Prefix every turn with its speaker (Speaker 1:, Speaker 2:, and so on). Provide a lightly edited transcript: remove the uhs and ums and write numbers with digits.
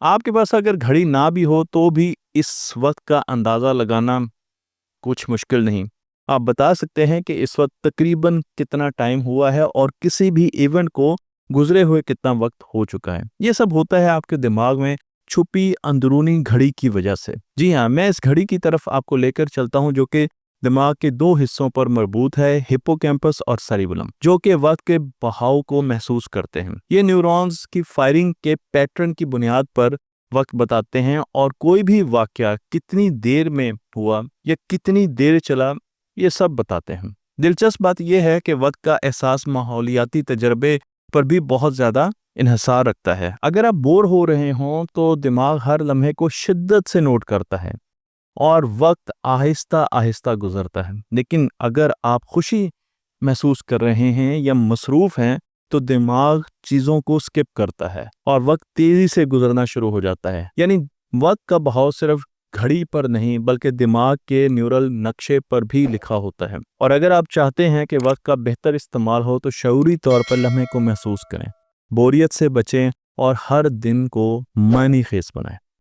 Speaker 1: آپ کے پاس اگر گھڑی نہ بھی ہو تو بھی اس وقت کا اندازہ لگانا کچھ مشکل نہیں۔ آپ بتا سکتے ہیں کہ اس وقت تقریباً کتنا ٹائم ہوا ہے اور کسی بھی ایونٹ کو گزرے ہوئے کتنا وقت ہو چکا ہے۔ یہ سب ہوتا ہے آپ کے دماغ میں چھپی اندرونی گھڑی کی وجہ سے۔ جی ہاں، میں اس گھڑی کی طرف آپ کو لے کر چلتا ہوں جو کہ دماغ کے دو حصوں پر مربوط ہے، ہپوکیمپس اور سیریبلم، جو کہ وقت کے بہاؤ کو محسوس کرتے ہیں۔ یہ نیورونز کی فائرنگ کے پیٹرن کی بنیاد پر وقت بتاتے ہیں اور کوئی بھی واقعہ کتنی دیر میں ہوا یا کتنی دیر چلا یہ سب بتاتے ہیں۔ دلچسپ بات یہ ہے کہ وقت کا احساس ماحولیاتی تجربے پر بھی بہت زیادہ انحصار رکھتا ہے۔ اگر آپ بور ہو رہے ہوں تو دماغ ہر لمحے کو شدت سے نوٹ کرتا ہے اور وقت آہستہ آہستہ گزرتا ہے، لیکن اگر آپ خوشی محسوس کر رہے ہیں یا مصروف ہیں تو دماغ چیزوں کو سکپ کرتا ہے اور وقت تیزی سے گزرنا شروع ہو جاتا ہے۔ یعنی وقت کا بہاؤ صرف گھڑی پر نہیں بلکہ دماغ کے نیورل نقشے پر بھی لکھا ہوتا ہے۔ اور اگر آپ چاہتے ہیں کہ وقت کا بہتر استعمال ہو تو شعوری طور پر لمحے کو محسوس کریں، بوریت سے بچیں اور ہر دن کو معنی خیز بنائیں۔